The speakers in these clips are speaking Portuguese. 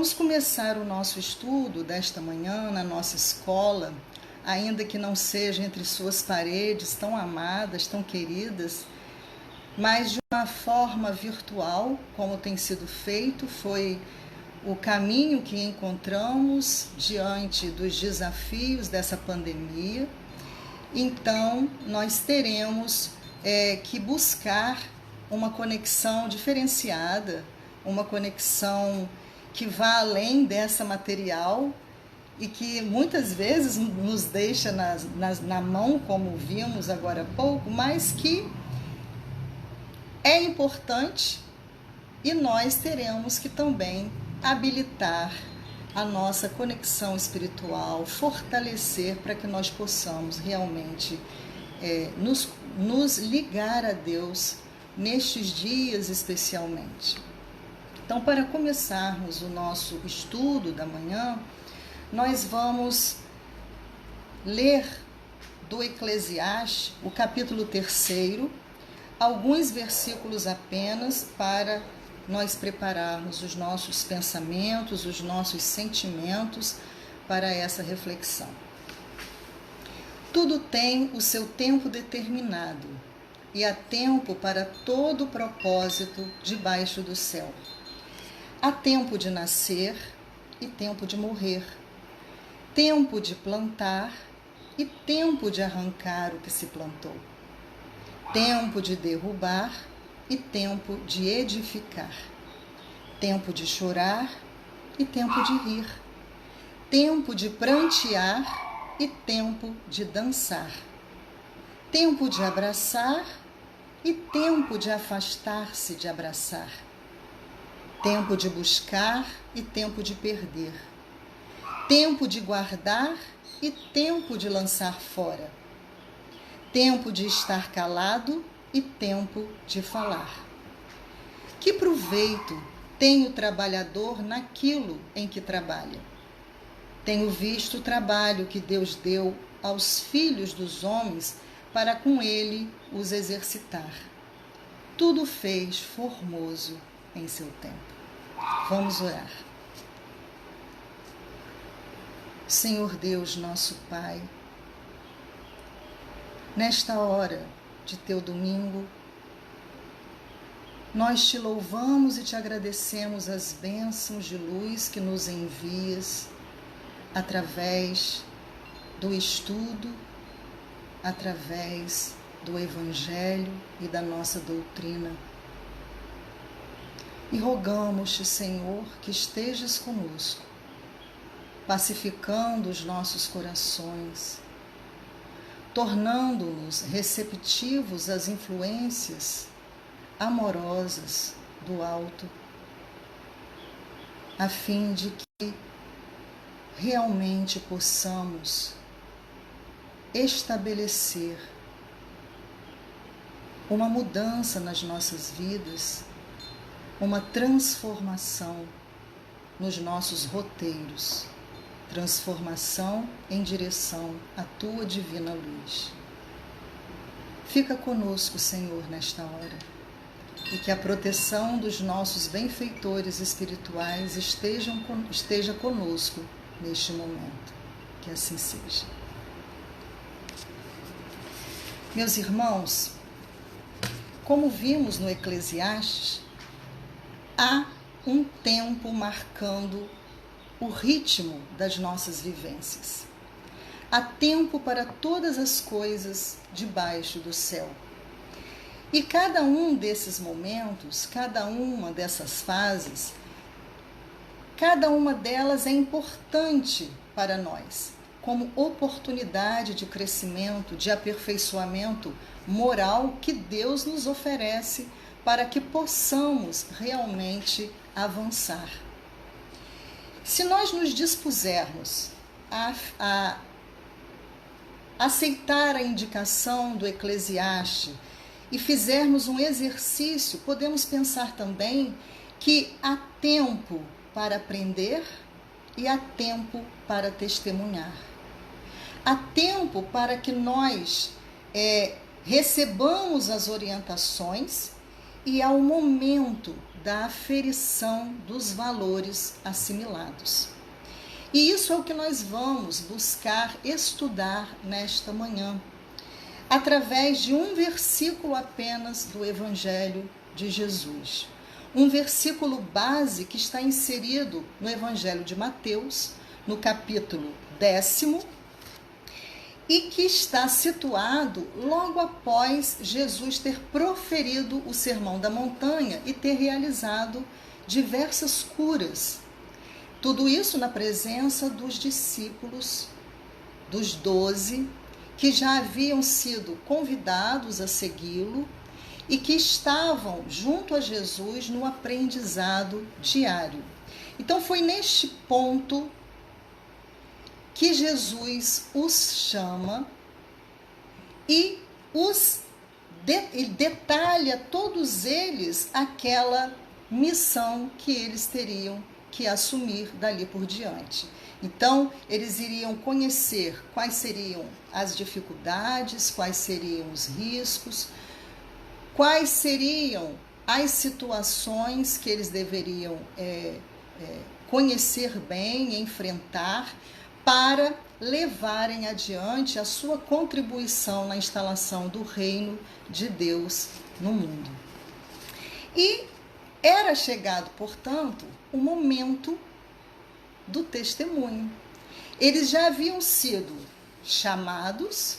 Vamos começar o nosso estudo desta manhã na nossa escola, ainda que não seja entre suas paredes tão amadas, tão queridas, mas de uma forma virtual, como tem sido feito, foi o caminho que encontramos diante dos desafios dessa pandemia. Então, nós teremos que buscar uma conexão diferenciada, uma conexão que vá além dessa material e que muitas vezes nos deixa na mão, como vimos agora há pouco, mas que é importante e nós teremos que também habilitar a nossa conexão espiritual, fortalecer para que nós possamos realmente nos ligar a Deus nestes dias especialmente. Então, para começarmos o nosso estudo da manhã, nós vamos ler do Eclesiastes, o capítulo 3, alguns versículos apenas para nós prepararmos os nossos pensamentos, os nossos sentimentos para essa reflexão. Tudo tem o seu tempo determinado e há tempo para todo propósito debaixo do céu. Há tempo de nascer e tempo de morrer, tempo de plantar e tempo de arrancar o que se plantou, tempo de derrubar e tempo de edificar, tempo de chorar e tempo de rir, tempo de prantear e tempo de dançar, tempo de abraçar e tempo de afastar-se de abraçar, tempo de buscar e tempo de perder, tempo de guardar e tempo de lançar fora, tempo de estar calado e tempo de falar. Que proveito tem o trabalhador naquilo em que trabalha? Tenho visto o trabalho que Deus deu aos filhos dos homens para com ele os exercitar. Tudo fez formoso em seu tempo. Vamos orar. Senhor Deus, nosso Pai, nesta hora de teu domingo, nós te louvamos e te agradecemos as bênçãos de luz que nos envias através do estudo, através do Evangelho e da nossa doutrina. E rogamos-te, Senhor, que estejas conosco, pacificando os nossos corações, tornando-nos receptivos às influências amorosas do alto, a fim de que realmente possamos estabelecer uma mudança nas nossas vidas, uma transformação nos nossos roteiros, transformação em direção à tua divina luz. Fica conosco, Senhor, nesta hora, e que a proteção dos nossos benfeitores espirituais esteja conosco neste momento. Que assim seja. Meus irmãos, como vimos no Eclesiastes, há um tempo marcando o ritmo das nossas vivências. Há tempo para todas as coisas debaixo do céu. E cada um desses momentos, cada uma dessas fases, cada uma delas é importante para nós, como oportunidade de crescimento, de aperfeiçoamento moral que Deus nos oferece para que possamos realmente avançar. Se nós nos dispusermos a aceitar a indicação do Eclesiastes e fizermos um exercício, podemos pensar também que há tempo para aprender e há tempo para testemunhar. Há tempo para que nós recebamos as orientações e há o momento da aferição dos valores assimilados. E isso é o que nós vamos buscar estudar nesta manhã, através de um versículo apenas do Evangelho de Jesus. Um versículo base que está inserido no Evangelho de Mateus, no capítulo 10º, e que está situado logo após Jesus ter proferido o Sermão da Montanha e ter realizado diversas curas. Tudo isso na presença dos discípulos, dos 12, que já haviam sido convidados a segui-lo e que estavam junto a Jesus no aprendizado diário. Então foi neste ponto que Jesus os chama e detalha todos eles aquela missão que eles teriam que assumir dali por diante. Então, eles iriam conhecer quais seriam as dificuldades, quais seriam os riscos, quais seriam as situações que eles deveriam conhecer bem, enfrentar, para levarem adiante a sua contribuição na instalação do reino de Deus no mundo. E era chegado, portanto, o momento do testemunho. Eles já haviam sido chamados,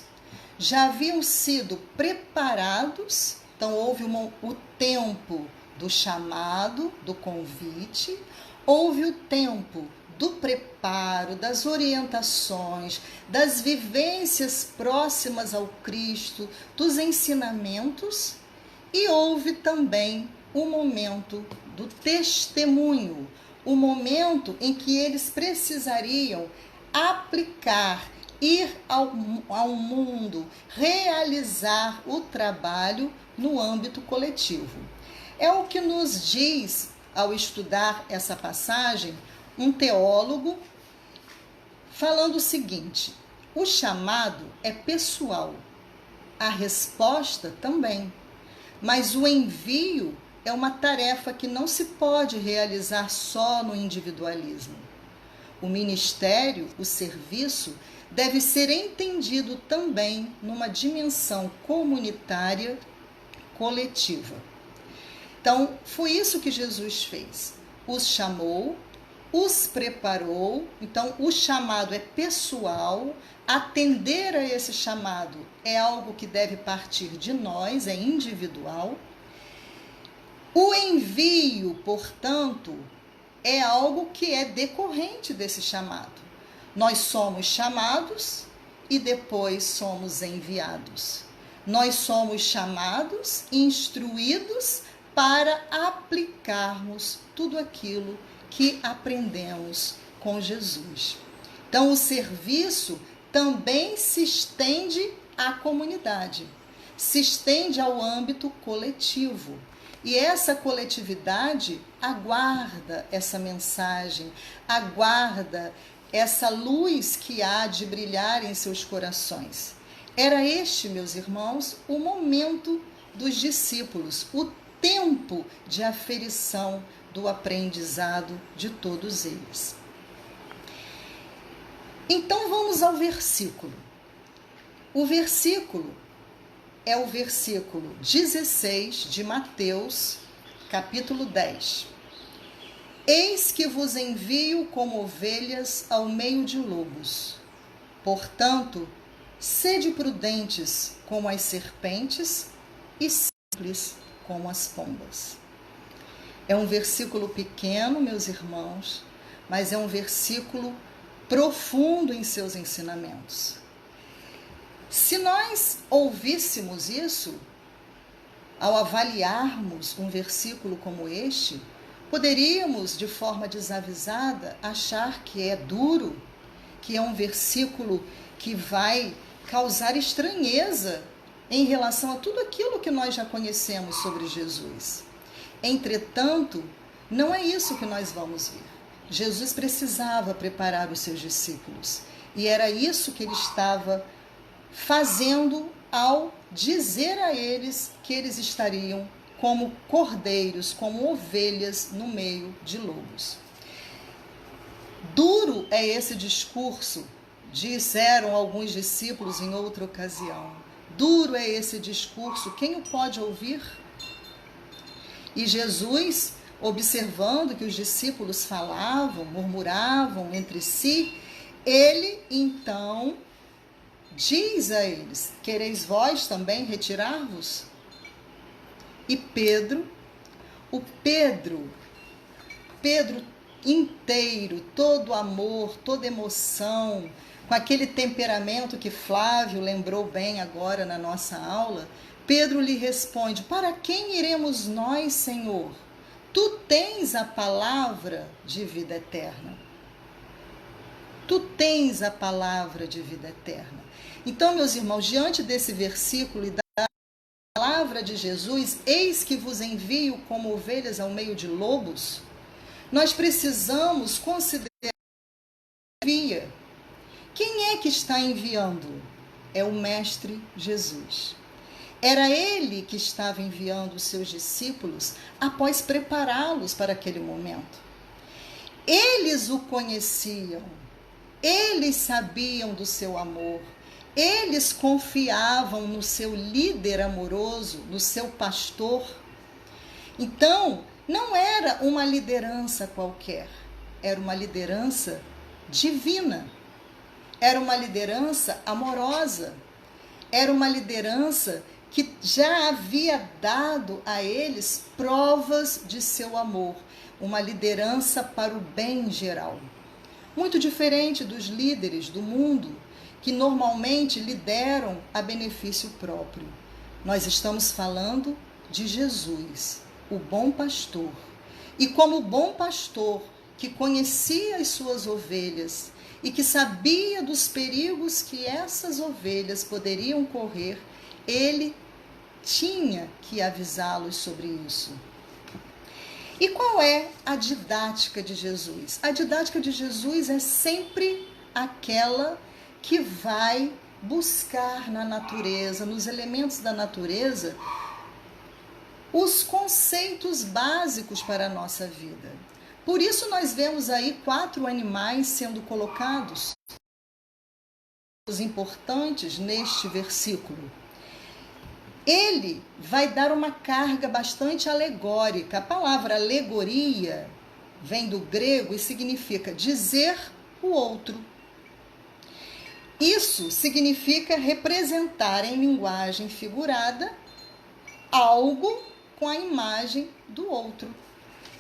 já haviam sido preparados, então houve o tempo do chamado, do convite, houve o tempo do preparo, das orientações, das vivências próximas ao Cristo, dos ensinamentos, e houve também o momento do testemunho, o momento em que eles precisariam aplicar, ir ao mundo, realizar o trabalho no âmbito coletivo. É o que nos diz, ao estudar essa passagem, um teólogo, falando o seguinte: o chamado é pessoal, a resposta também, mas o envio é uma tarefa que não se pode realizar só no individualismo. O ministério, o serviço, deve ser entendido também numa dimensão comunitária, coletiva. Então, foi isso que Jesus fez. Os chamou, os preparou. Então, o chamado é pessoal. Atender a esse chamado é algo que deve partir de nós, é individual. O envio, portanto, é algo que é decorrente desse chamado. Nós somos chamados e depois somos enviados. Nós somos chamados, instruídos para aplicarmos tudo aquilo que aprendemos com Jesus. Então, o serviço também se estende à comunidade, se estende ao âmbito coletivo. E essa coletividade aguarda essa mensagem, aguarda essa luz que há de brilhar em seus corações. Era este, meus irmãos, o momento dos discípulos, o tempo de aferição do aprendizado de todos eles. Então vamos ao versículo. O versículo é o versículo 16 de Mateus, capítulo 10. Eis que vos envio como ovelhas ao meio de lobos. Portanto, sede prudentes como as serpentes e simples como as pombas. É um versículo pequeno, meus irmãos, mas é um versículo profundo em seus ensinamentos. Se nós ouvíssemos isso, ao avaliarmos um versículo como este, poderíamos, de forma desavisada, achar que é duro, que é um versículo que vai causar estranheza em relação a tudo aquilo que nós já conhecemos sobre Jesus. Entretanto, não é isso que nós vamos ver. Jesus precisava preparar os seus discípulos, e era isso que ele estava fazendo ao dizer a eles que eles estariam como cordeiros, como ovelhas no meio de lobos. Duro é esse discurso, disseram alguns discípulos em outra ocasião. Duro é esse discurso, quem o pode ouvir? E Jesus, observando que os discípulos falavam, murmuravam entre si, ele então diz a eles: quereis vós também retirar-vos? E Pedro inteiro, todo amor, toda emoção, com aquele temperamento que Flávio lembrou bem agora na nossa aula, Pedro lhe responde: para quem iremos nós, Senhor? Tu tens a palavra de vida eterna. Tu tens a palavra de vida eterna. Então, meus irmãos, diante desse versículo e da palavra de Jesus, eis que vos envio como ovelhas ao meio de lobos, nós precisamos considerar a via. Quem é que está enviando? É o Mestre Jesus. Era ele que estava enviando os seus discípulos após prepará-los para aquele momento. Eles o conheciam, eles sabiam do seu amor, eles confiavam no seu líder amoroso, no seu pastor. Então, não era uma liderança qualquer, era uma liderança divina, era uma liderança amorosa, era uma liderança que já havia dado a eles provas de seu amor, uma liderança para o bem geral. Muito diferente dos líderes do mundo, que normalmente lideram a benefício próprio. Nós estamos falando de Jesus, o bom pastor. E como bom pastor que conhecia as suas ovelhas e que sabia dos perigos que essas ovelhas poderiam correr, ele tinha que avisá-los sobre isso. E qual é a didática de Jesus? A didática de Jesus é sempre aquela que vai buscar na natureza, nos elementos da natureza, os conceitos básicos para a nossa vida. Por isso nós vemos aí 4 animais sendo colocados, os importantes neste versículo. Ele vai dar uma carga bastante alegórica. A palavra alegoria vem do grego e significa dizer o outro. Isso significa representar em linguagem figurada algo com a imagem do outro.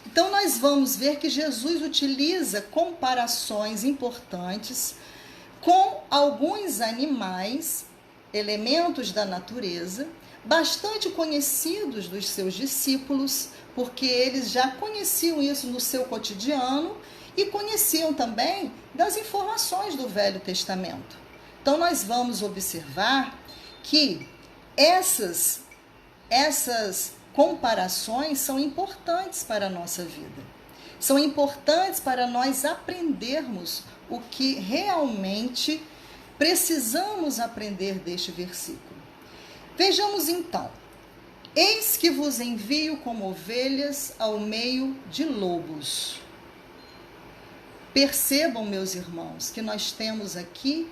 Então nós vamos ver que Jesus utiliza comparações importantes com alguns animais, elementos da natureza, bastante conhecidos dos seus discípulos, porque eles já conheciam isso no seu cotidiano e conheciam também das informações do Velho Testamento. Então nós vamos observar que essas comparações são importantes para a nossa vida. São importantes para nós aprendermos o que realmente precisamos aprender deste versículo. Vejamos então: eis que vos envio como ovelhas ao meio de lobos. Percebam, meus irmãos, que nós temos aqui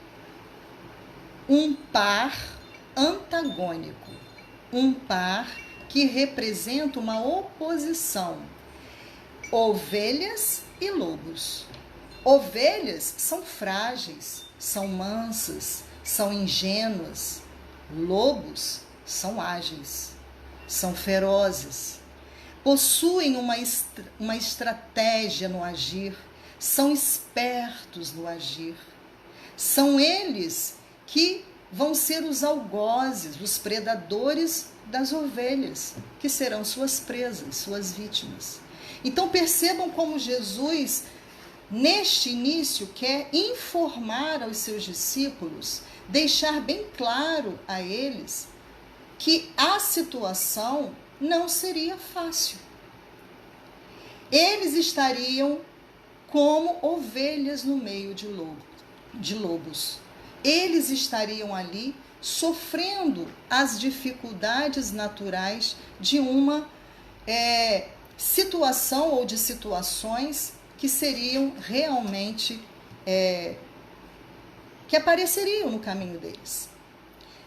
um par antagônico, um par que representa uma oposição: ovelhas e lobos. Ovelhas são frágeis, são mansas, são ingênuas. Lobos são ágeis, são ferozes, possuem uma estratégia no agir, são espertos no agir. São eles que vão ser os algozes, os predadores das ovelhas, que serão suas presas, suas vítimas. Então percebam como Jesus, neste início, quer informar aos seus discípulos, deixar bem claro a eles que a situação não seria fácil. Eles estariam como ovelhas no meio de lobos. Eles estariam ali sofrendo as dificuldades naturais de uma situação ou de situações que seriam realmente, que apareceriam no caminho deles.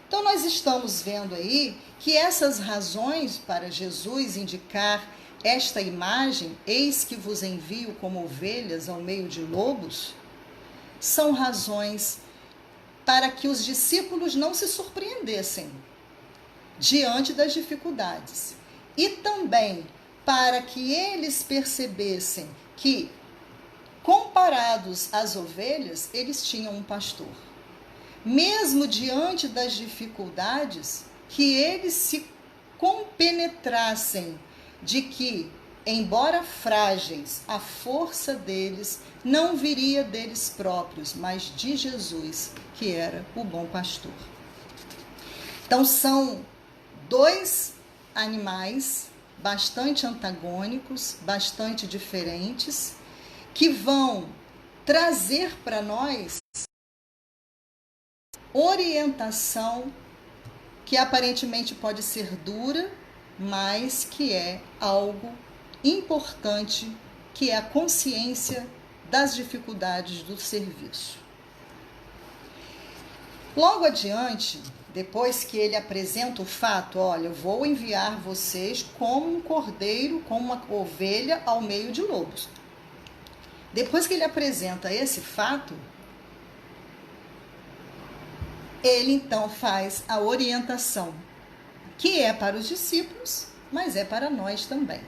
Então nós estamos vendo aí que essas razões para Jesus indicar esta imagem, eis que vos envio como ovelhas ao meio de lobos, são razões para que os discípulos não se surpreendessem diante das dificuldades. E também para que eles percebessem que, comparados às ovelhas, eles tinham um pastor. Mesmo diante das dificuldades, que eles se compenetrassem de que, embora frágeis, a força deles não viria deles próprios, mas de Jesus, que era o bom pastor. Então são dois animais bastante antagônicos, bastante diferentes, que vão trazer para nós orientação que aparentemente pode ser dura, mas que é algo importante, que é a consciência das dificuldades do serviço. Logo adiante, depois que ele apresenta o fato, olha, eu vou enviar vocês como um cordeiro, como uma ovelha ao meio de lobos. Depois que ele apresenta esse fato, ele então faz a orientação, que é para os discípulos, mas é para nós também.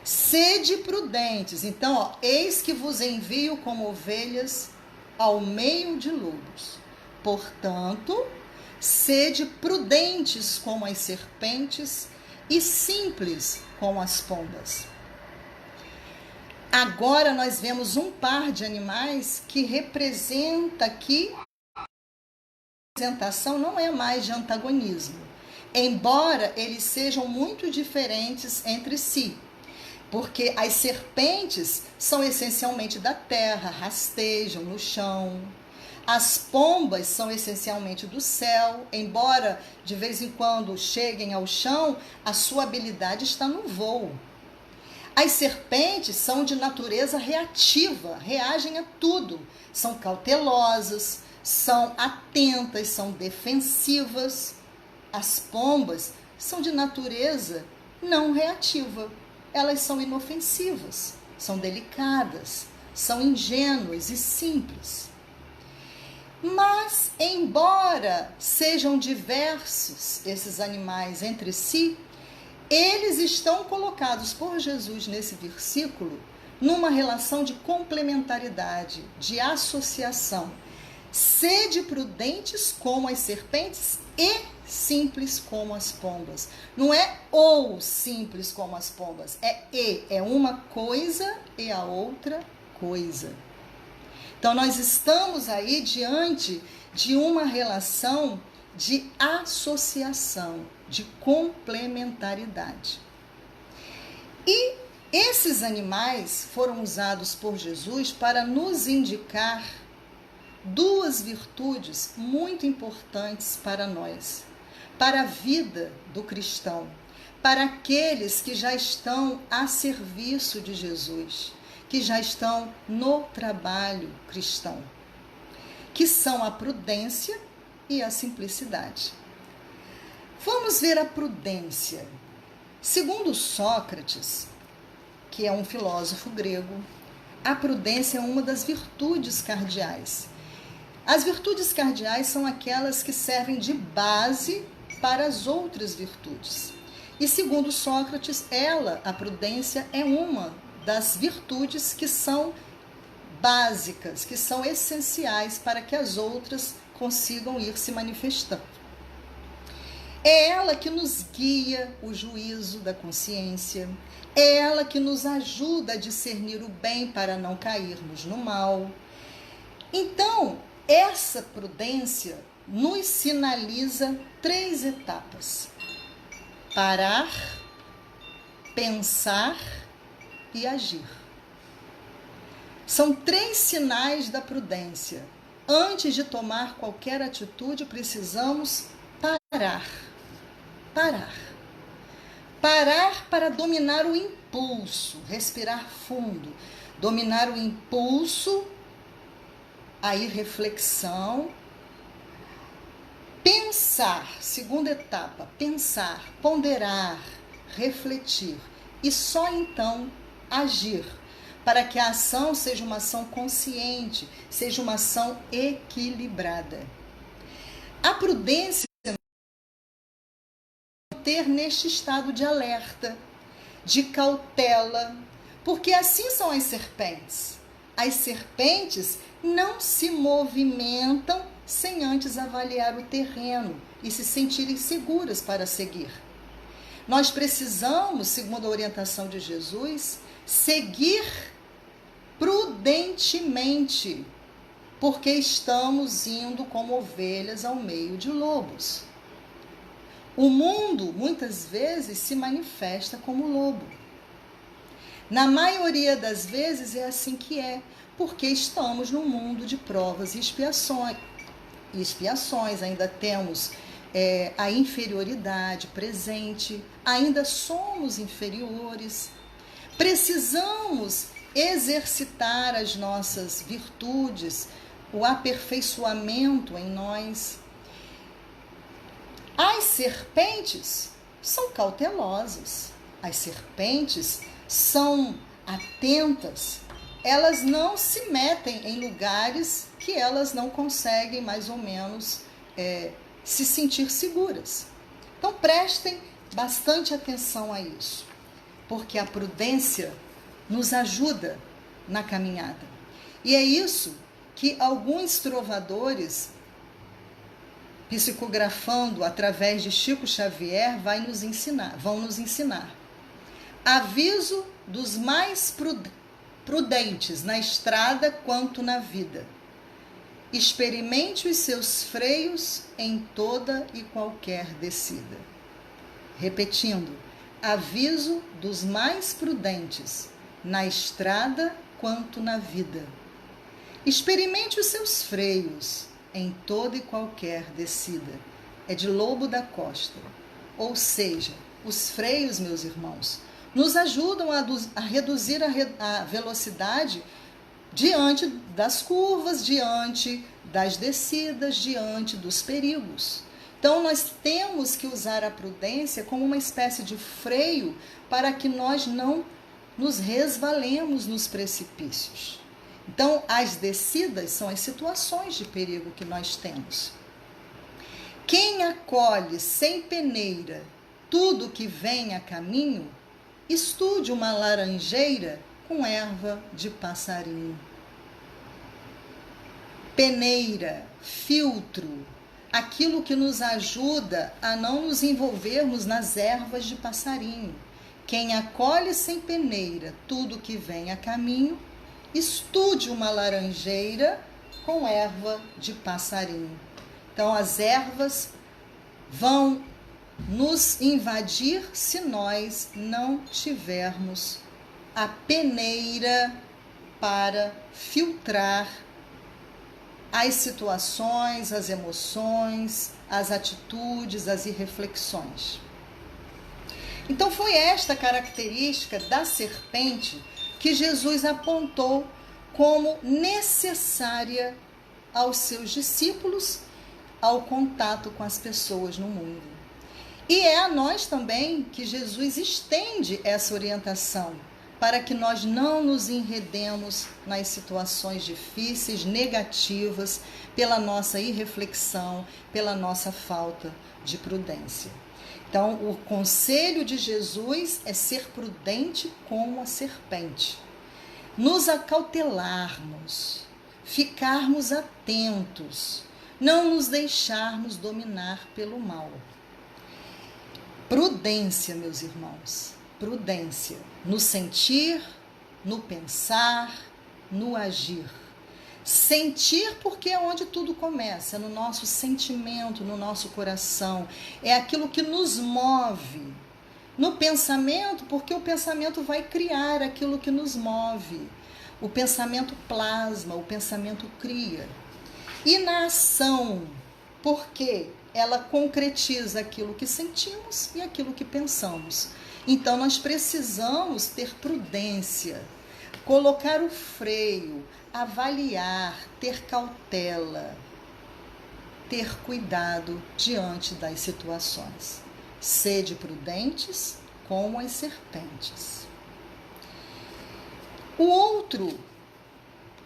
Sede prudentes. Então, eis que vos envio como ovelhas ao meio de lobos. Portanto, sede prudentes como as serpentes e simples como as pombas. Agora nós vemos um par de animais que representa aqui, a representação não é mais de antagonismo, embora eles sejam muito diferentes entre si, porque as serpentes são essencialmente da terra, rastejam no chão. As pombas são essencialmente do céu, embora de vez em quando cheguem ao chão, a sua habilidade está no voo. As serpentes são de natureza reativa, reagem a tudo, são cautelosas, são atentas, são defensivas. As pombas são de natureza não reativa, elas são inofensivas, são delicadas, são ingênuas e simples. Mas, embora sejam diversos esses animais entre si, eles estão colocados por Jesus nesse versículo numa relação de complementaridade, de associação. Sede prudentes como as serpentes e simples como as pombas. Não é ou simples como as pombas, é uma coisa e a outra coisa. Então, nós estamos aí diante de uma relação de associação, de complementaridade. E esses animais foram usados por Jesus para nos indicar duas virtudes muito importantes para nós, para a vida do cristão, para aqueles que já estão a serviço de Jesus, que já estão no trabalho cristão, que são a prudência e a simplicidade. Vamos ver a prudência. Segundo Sócrates, que é um filósofo grego, a prudência é uma das virtudes cardeais. As virtudes cardeais são aquelas que servem de base para as outras virtudes. E segundo Sócrates, a prudência, é uma das virtudes que são básicas, que são essenciais para que as outras consigam ir se manifestando. É ela que nos guia o juízo da consciência, é ela que nos ajuda a discernir o bem para não cairmos no mal. Então, essa prudência nos sinaliza 3 etapas: parar, pensar e agir. São 3 sinais da prudência. Antes de tomar qualquer atitude, precisamos parar. Parar para dominar o impulso, respirar fundo, dominar o impulso, aí reflexão, pensar, segunda etapa, pensar, ponderar, refletir e só então agir, para que a ação seja uma ação consciente, seja uma ação equilibrada. A prudência ter neste estado de alerta, de cautela, porque assim são as serpentes. As serpentes não se movimentam sem antes avaliar o terreno e se sentirem seguras para seguir. Nós precisamos, segundo a orientação de Jesus, seguir prudentemente, porque estamos indo como ovelhas ao meio de lobos. O mundo, muitas vezes, se manifesta como lobo. Na maioria das vezes é assim que é, porque estamos num mundo de provas e expiações. Ainda temos a inferioridade presente, ainda somos inferiores. Precisamos exercitar as nossas virtudes, o aperfeiçoamento em nós. As serpentes são cautelosas, as serpentes são atentas, elas não se metem em lugares que elas não conseguem mais ou menos se sentir seguras. Então prestem bastante atenção a isso, porque a prudência nos ajuda na caminhada. E é isso que alguns trovadores, psicografando através de Chico Xavier, vão nos ensinar. Aviso dos mais prudentes na estrada quanto na vida. Experimente os seus freios em toda e qualquer descida. Repetindo, aviso dos mais prudentes na estrada quanto na vida. Experimente os seus freios em toda e qualquer descida. É de Lobo da Costa. Ou seja, os freios, meus irmãos, nos ajudam a reduzir a velocidade diante das curvas, diante das descidas, diante dos perigos. Então, nós temos que usar a prudência como uma espécie de freio para que nós não nos resvalemos nos precipícios. Então, as descidas são as situações de perigo que nós temos. Quem acolhe sem peneira tudo que vem a caminho, estude uma laranjeira com erva de passarinho. Peneira, filtro, aquilo que nos ajuda a não nos envolvermos nas ervas de passarinho. Quem acolhe sem peneira tudo que vem a caminho, estude uma laranjeira com erva de passarinho. Então, as ervas vão nos invadir se nós não tivermos a peneira para filtrar as situações, as emoções, as atitudes, as irreflexões. Então, foi esta característica da serpente que Jesus apontou como necessária aos seus discípulos ao contato com as pessoas no mundo. E é a nós também que Jesus estende essa orientação, para que nós não nos enredemos nas situações difíceis, negativas, pela nossa irreflexão, pela nossa falta de prudência. Então, o conselho de Jesus é ser prudente como a serpente, nos acautelarmos, ficarmos atentos, não nos deixarmos dominar pelo mal. Prudência, meus irmãos, prudência no sentir, no pensar, no agir. Sentir, porque é onde tudo começa, no nosso sentimento, no nosso coração, é aquilo que nos move. No pensamento, porque o pensamento vai criar aquilo que nos move. O pensamento plasma, o pensamento cria. E na ação, porque ela concretiza aquilo que sentimos e aquilo que pensamos. Então nós precisamos ter prudência, colocar o freio, avaliar, ter cautela, ter cuidado diante das situações. Sede prudentes como as serpentes.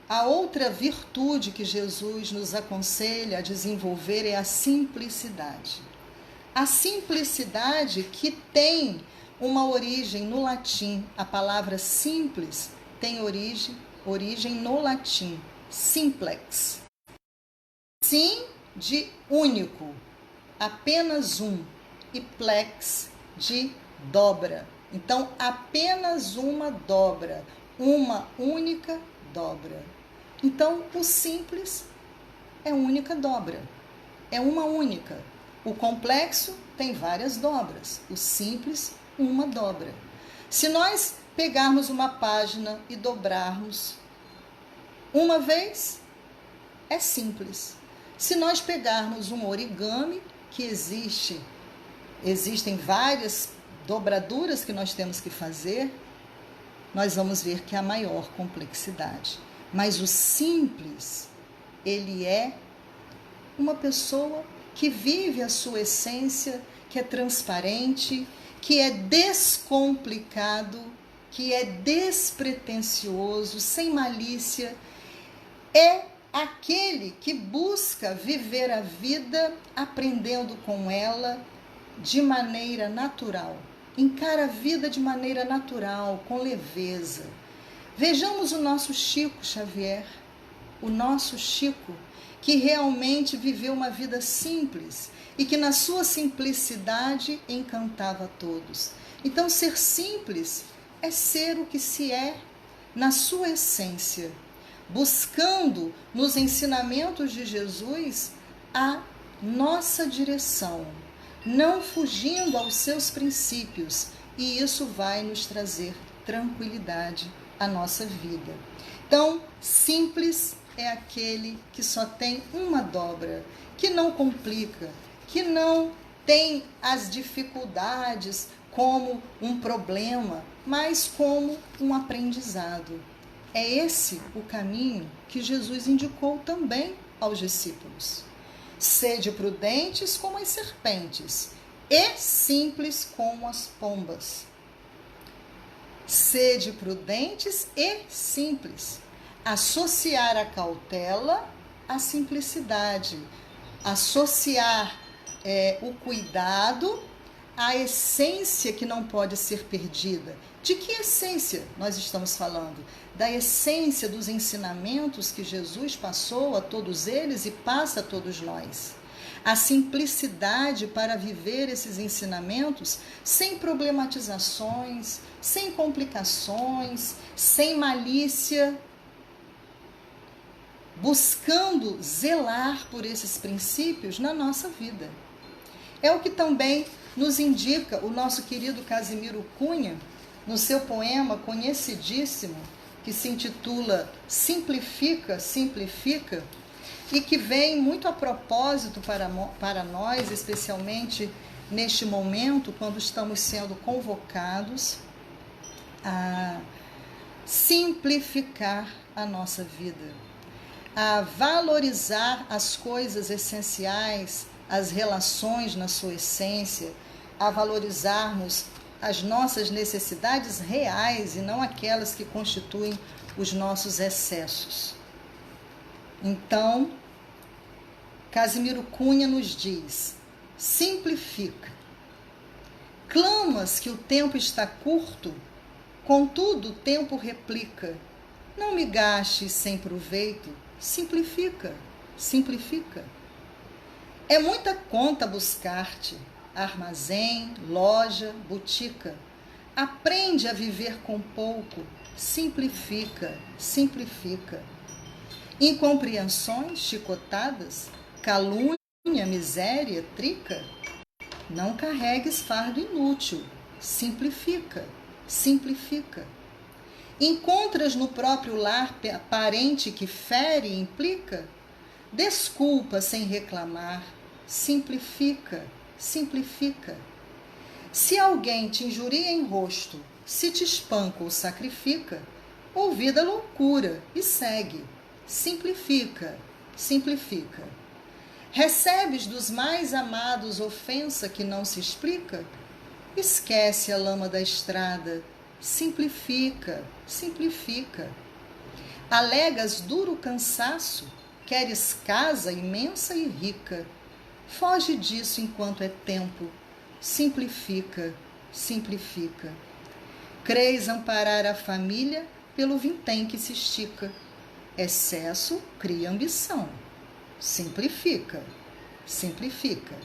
A outra virtude que Jesus nos aconselha a desenvolver é a simplicidade. A simplicidade que tem uma origem no latim. A palavra simples tem origem no latim, simplex. Sim, de único, apenas um, e plex, de dobra. Então, apenas uma dobra, uma única dobra. Então, o simples é única dobra, é uma única. O complexo tem várias dobras, o simples, uma dobra. Se nós pegarmos uma página e dobrarmos uma vez, é simples. Se nós pegarmos um origami, que existem várias dobraduras que nós temos que fazer, nós vamos ver que há maior complexidade. Mas o simples, ele é uma pessoa que vive a sua essência, que é transparente, que é descomplicado, que é despretensioso, sem malícia. É aquele que busca viver a vida aprendendo com ela de maneira natural. Encara a vida de maneira natural, com leveza. Vejamos o nosso Chico Xavier, o nosso Chico, que realmente viveu uma vida simples e que na sua simplicidade encantava a todos. Então, ser simples é ser o que se é na sua essência, buscando nos ensinamentos de Jesus a nossa direção, não fugindo aos seus princípios, e isso vai nos trazer tranquilidade à nossa vida. Então, simples é aquele que só tem uma dobra, que não complica, que não tem as dificuldades como um problema, mas como um aprendizado. É esse o caminho que Jesus indicou também aos discípulos. Sede prudentes como as serpentes e simples como as pombas. Sede prudentes e simples. Associar a cautela à simplicidade. Associar o cuidado à essência que não pode ser perdida. De que essência nós estamos falando? Da essência dos ensinamentos que Jesus passou a todos eles e passa a todos nós. A simplicidade para viver esses ensinamentos sem problematizações, sem complicações, sem malícia, buscando zelar por esses princípios na nossa vida. É o que também nos indica o nosso querido Casimiro Cunha, no seu poema conhecidíssimo, que se intitula Simplifica, Simplifica, e que vem muito a propósito para nós, especialmente neste momento, quando estamos sendo convocados a simplificar a nossa vida, a valorizar as coisas essenciais, as relações na sua essência, a valorizarmos as nossas necessidades reais e não aquelas que constituem os nossos excessos. Então, Casimiro Cunha nos diz: simplifica. Clamas que o tempo está curto, contudo o tempo replica. Não me gastes sem proveito, simplifica, simplifica. É muita conta buscar-te, armazém, loja, botica. Aprende a viver com pouco, simplifica, simplifica. Incompreensões, chicotadas, calúnia, miséria, trica. Não carregues fardo inútil, simplifica, simplifica. Encontras no próprio lar parente que fere e implica? Desculpa sem reclamar, simplifica, simplifica. Se alguém te injuria em rosto, se te espanca ou sacrifica, ouvida a loucura e segue. Simplifica, simplifica. Recebes dos mais amados ofensa que não se explica? Esquece a lama da estrada, simplifica, simplifica. Alegas duro cansaço, queres casa imensa e rica. Foge disso enquanto é tempo, simplifica, simplifica. Crês amparar a família pelo vintém que se estica. Excesso cria ambição. Simplifica, simplifica.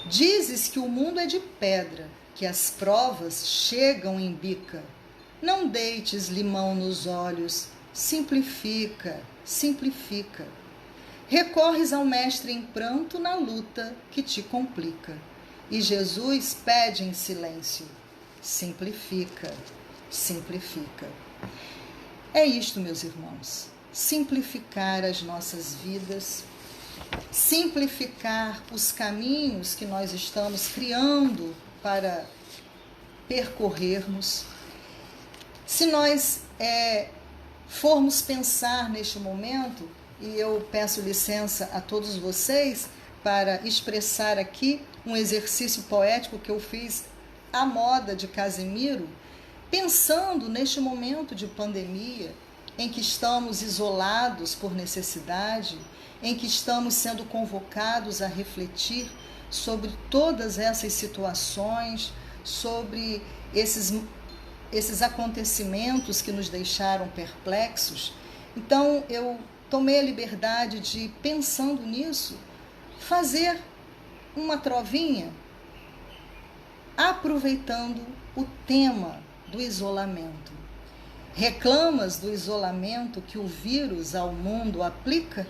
Dizes que o mundo é de pedra, que as provas chegam em bica. Não deites limão nos olhos, simplifica, simplifica. Recorres ao mestre em pranto na luta que te complica. E Jesus pede em silêncio, simplifica, simplifica. É isto, meus irmãos, simplificar as nossas vidas, simplificar os caminhos que nós estamos criando para percorrermos. Se nós formos pensar neste momento, e eu peço licença a todos vocês para expressar aqui um exercício poético que eu fiz à moda de Casimiro, pensando neste momento de pandemia, em que estamos isolados por necessidade, em que estamos sendo convocados a refletir sobre todas essas situações, sobre esses acontecimentos que nos deixaram perplexos. Então, eu tomei a liberdade de, pensando nisso, fazer uma trovinha, aproveitando o tema do isolamento. Reclamas do isolamento que o vírus ao mundo aplica?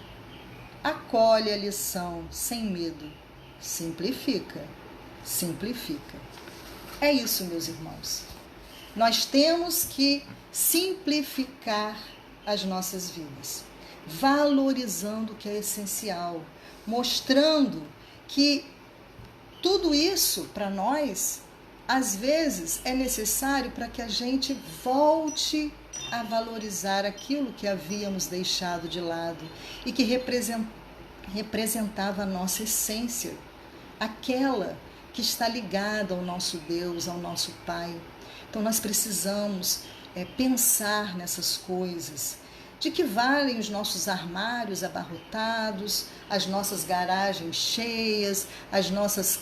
Acolhe a lição sem medo. Simplifica, simplifica. É isso, meus irmãos. Nós temos que simplificar as nossas vidas, valorizando o que é essencial, mostrando que tudo isso para nós, às vezes, é necessário para que a gente volte a valorizar aquilo que havíamos deixado de lado e que representava a nossa essência, aquela que está ligada ao nosso Deus, ao nosso Pai. Então nós precisamos pensar nessas coisas. De que valem os nossos armários abarrotados, as nossas garagens cheias, as nossas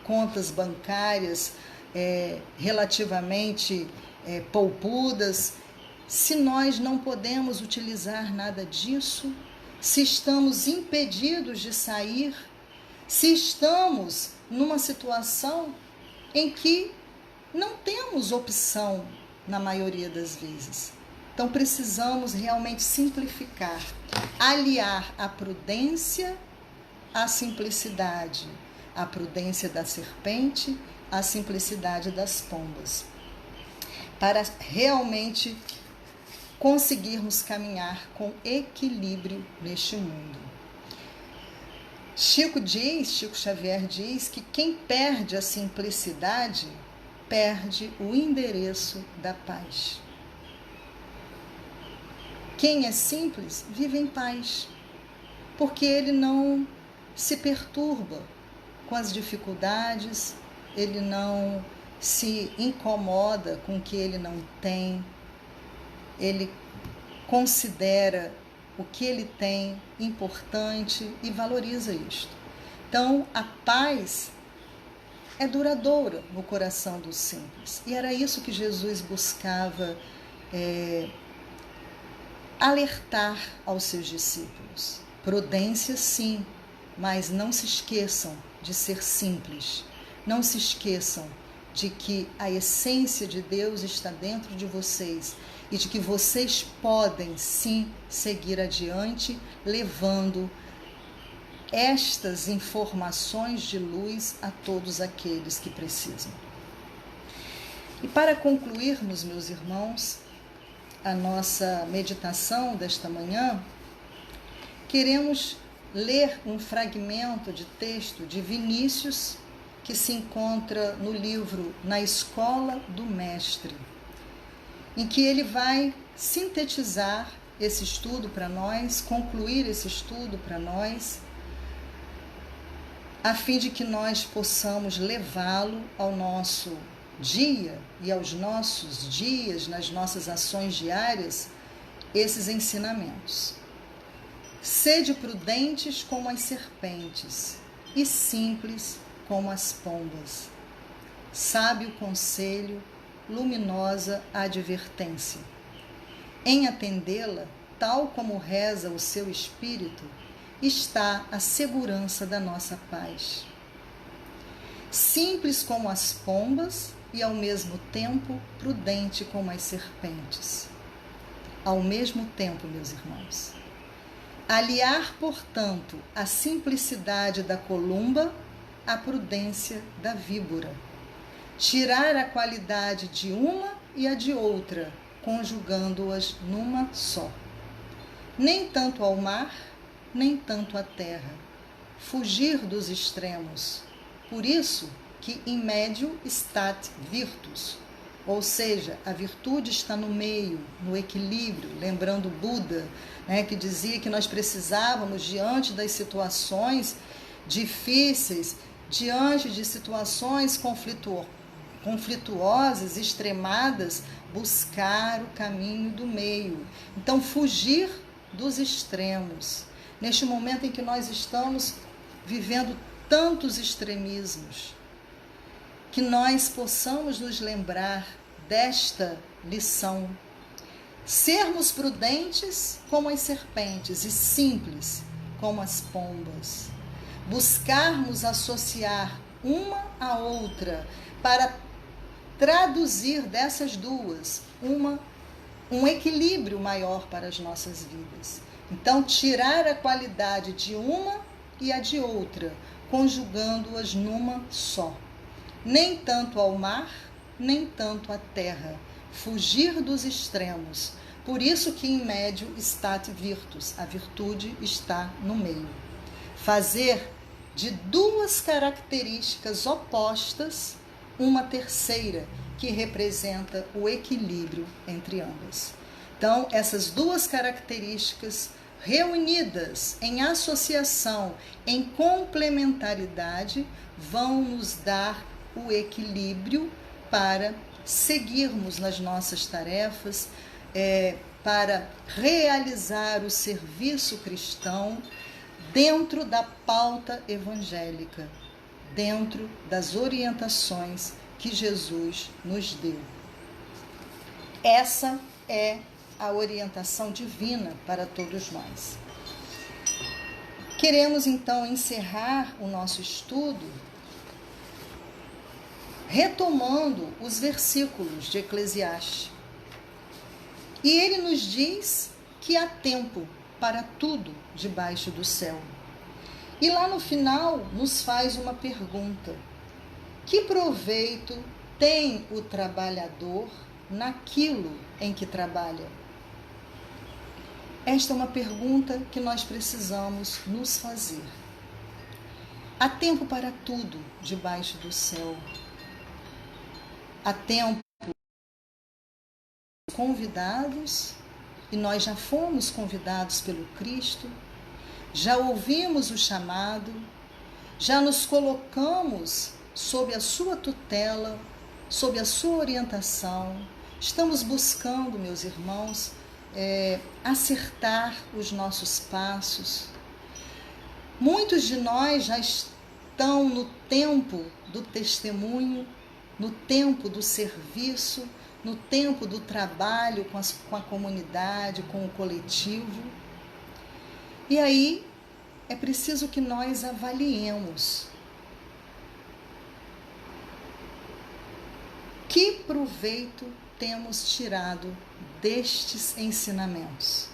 contas bancárias relativamente poupudas, se nós não podemos utilizar nada disso, se estamos impedidos de sair, se estamos numa situação em que não temos opção na maioria das vezes. Então precisamos realmente simplificar, aliar a prudência à simplicidade, a prudência da serpente à simplicidade das pombas, para realmente conseguirmos caminhar com equilíbrio neste mundo. Chico Xavier diz que quem perde a simplicidade perde o endereço da paz. Quem é simples vive em paz, porque ele não se perturba com as dificuldades, ele não se incomoda com o que ele não tem, ele considera o que ele tem importante e valoriza isto. Então, a paz é duradoura no coração dos simples. E era isso que Jesus buscava alertar aos seus discípulos. Prudência, sim, mas não se esqueçam de ser simples. Não se esqueçam de que a essência de Deus está dentro de vocês e de que vocês podem, sim, seguir adiante, levando estas informações de luz a todos aqueles que precisam. E para concluirmos, meus irmãos, a nossa meditação desta manhã, queremos ler um fragmento de texto de Vinícius, que se encontra no livro Na Escola do Mestre, em que ele vai sintetizar esse estudo para nós, concluir esse estudo para nós, a fim de que nós possamos levá-lo ao nosso dia e aos nossos dias, nas nossas ações diárias, esses ensinamentos. Sede prudentes como as serpentes e simples como as pombas. Sábio conselho, luminosa advertência. Em atendê-la, tal como reza o seu espírito, está a segurança da nossa paz. Simples como as pombas e ao mesmo tempo prudente como as serpentes. Ao mesmo tempo, meus irmãos. Aliar, portanto, a simplicidade da columba à prudência da víbora. Tirar a qualidade de uma e a de outra, conjugando-as numa só. Nem tanto ao mar, nem tanto à terra. Fugir dos extremos. Por isso que in medio stat virtus, ou seja, a virtude está no meio, no equilíbrio, lembrando Buda, que dizia que nós precisávamos, diante das situações difíceis, diante de situações conflituosas, extremadas, buscar o caminho do meio. Então, fugir dos extremos. Neste momento em que nós estamos vivendo tantos extremismos, que nós possamos nos lembrar desta lição. Sermos prudentes como as serpentes e simples como as pombas. Buscarmos associar uma à outra para traduzir dessas duas um equilíbrio maior para as nossas vidas. Então, tirar a qualidade de uma e a de outra, conjugando-as numa só. Nem tanto ao mar, nem tanto à terra. Fugir dos extremos. Por isso que in medio stat virtus, a virtude está no meio. Fazer de duas características opostas uma terceira, que representa o equilíbrio entre ambas. Então, essas duas características reunidas em associação, em complementaridade, vão nos dar o equilíbrio para seguirmos nas nossas tarefas, para realizar o serviço cristão dentro da pauta evangélica, dentro das orientações que Jesus nos deu. Essa é a orientação divina para todos nós. Queremos então encerrar o nosso estudo retomando os versículos de Eclesiastes. E ele nos diz que há tempo para tudo debaixo do céu. E lá no final nos faz uma pergunta: que proveito tem o trabalhador naquilo em que trabalha? Esta é uma pergunta que nós precisamos nos fazer. Há tempo para tudo debaixo do céu. Há tempo convidados, e nós já fomos convidados pelo Cristo, já ouvimos o chamado, já nos colocamos sob a sua tutela, sob a sua orientação. Estamos buscando, meus irmãos, acertar os nossos passos. Muitos de nós já estão no tempo do testemunho, no tempo do serviço, no tempo do trabalho com a comunidade, com o coletivo. E aí é preciso que nós avaliemos que proveito temos tirado destes ensinamentos.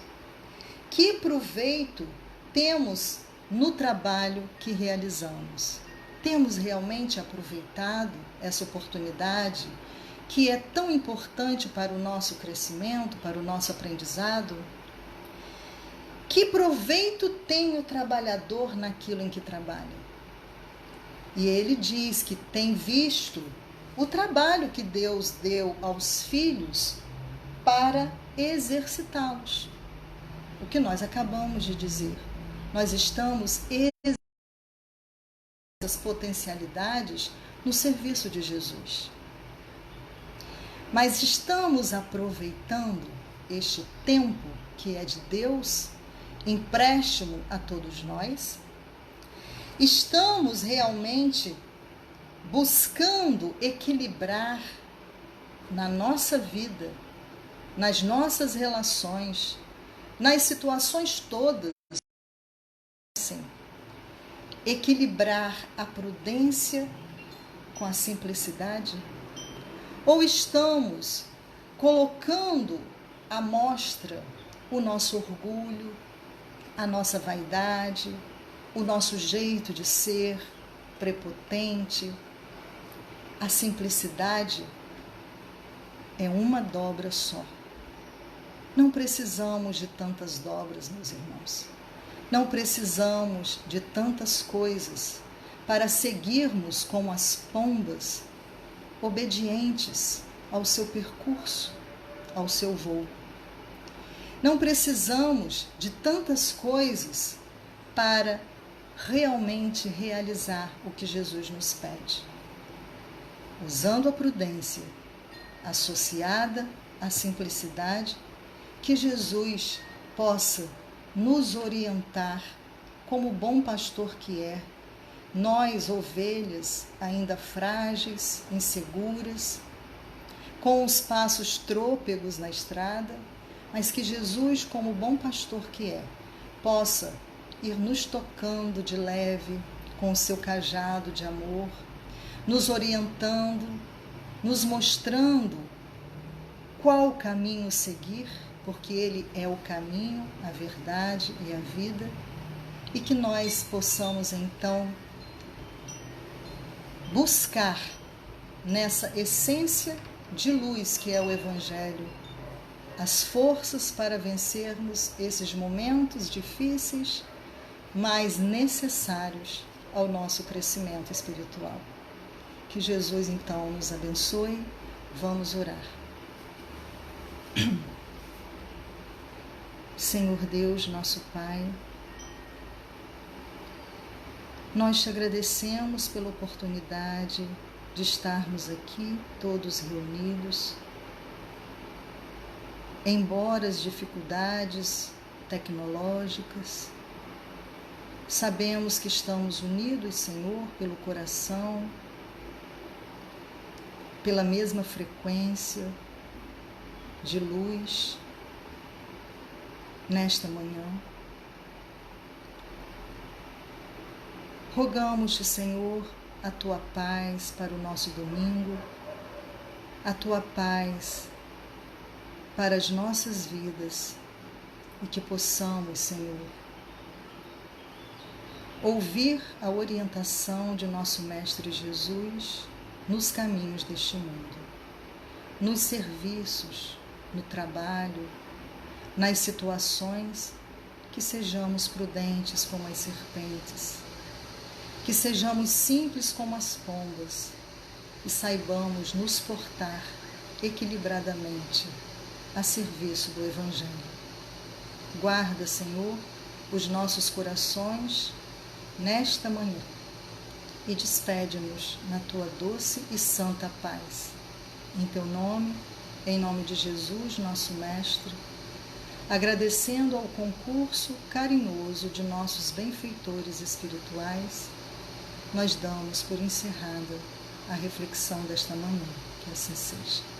Que proveito temos no trabalho que realizamos? Temos realmente aproveitado essa oportunidade que é tão importante para o nosso crescimento, para o nosso aprendizado? Que proveito tem o trabalhador naquilo em que trabalha? E ele diz que tem visto o trabalho que Deus deu aos filhos para exercitá-los. O que nós acabamos de dizer. Nós estamos exercitando essas potencialidades no serviço de Jesus. Mas estamos aproveitando este tempo que é de Deus, empréstimo a todos nós? Estamos realmente buscando equilibrar na nossa vida, nas nossas relações, nas situações todas, sim, equilibrar a prudência com a simplicidade? Ou estamos colocando à mostra o nosso orgulho, a nossa vaidade, o nosso jeito de ser prepotente? A simplicidade é uma dobra só. Não precisamos de tantas dobras, meus irmãos. Não precisamos de tantas coisas para seguirmos como as pombas, obedientes ao seu percurso, ao seu voo. Não precisamos de tantas coisas para realmente realizar o que Jesus nos pede. Usando a prudência associada à simplicidade, que Jesus possa nos orientar como bom pastor que é, nós, ovelhas, ainda frágeis, inseguras, com os passos trôpegos na estrada, mas que Jesus, como bom pastor que é, possa ir nos tocando de leve com o seu cajado de amor, nos orientando, nos mostrando qual caminho seguir, porque Ele é o caminho, a verdade e a vida, e que nós possamos então buscar nessa essência de luz que é o Evangelho as forças para vencermos esses momentos difíceis, mas necessários ao nosso crescimento espiritual. Que Jesus então nos abençoe. Vamos orar. Senhor Deus, nosso Pai, nós te agradecemos pela oportunidade de estarmos aqui, todos reunidos. Embora as dificuldades tecnológicas, sabemos que estamos unidos, Senhor, pelo coração, pela mesma frequência de luz nesta manhã. Rogamos-te, Senhor, a tua paz para o nosso domingo, a tua paz para as nossas vidas, e que possamos, Senhor, ouvir a orientação de nosso Mestre Jesus nos caminhos deste mundo, nos serviços, no trabalho, nas situações, que sejamos prudentes como as serpentes, que sejamos simples como as pombas e saibamos nos portar equilibradamente a serviço do Evangelho. Guarda, Senhor, os nossos corações nesta manhã e despede-nos na tua doce e santa paz. Em teu nome, em nome de Jesus, nosso Mestre, agradecendo ao concurso carinhoso de nossos benfeitores espirituais, nós damos por encerrada a reflexão desta manhã. Que assim seja.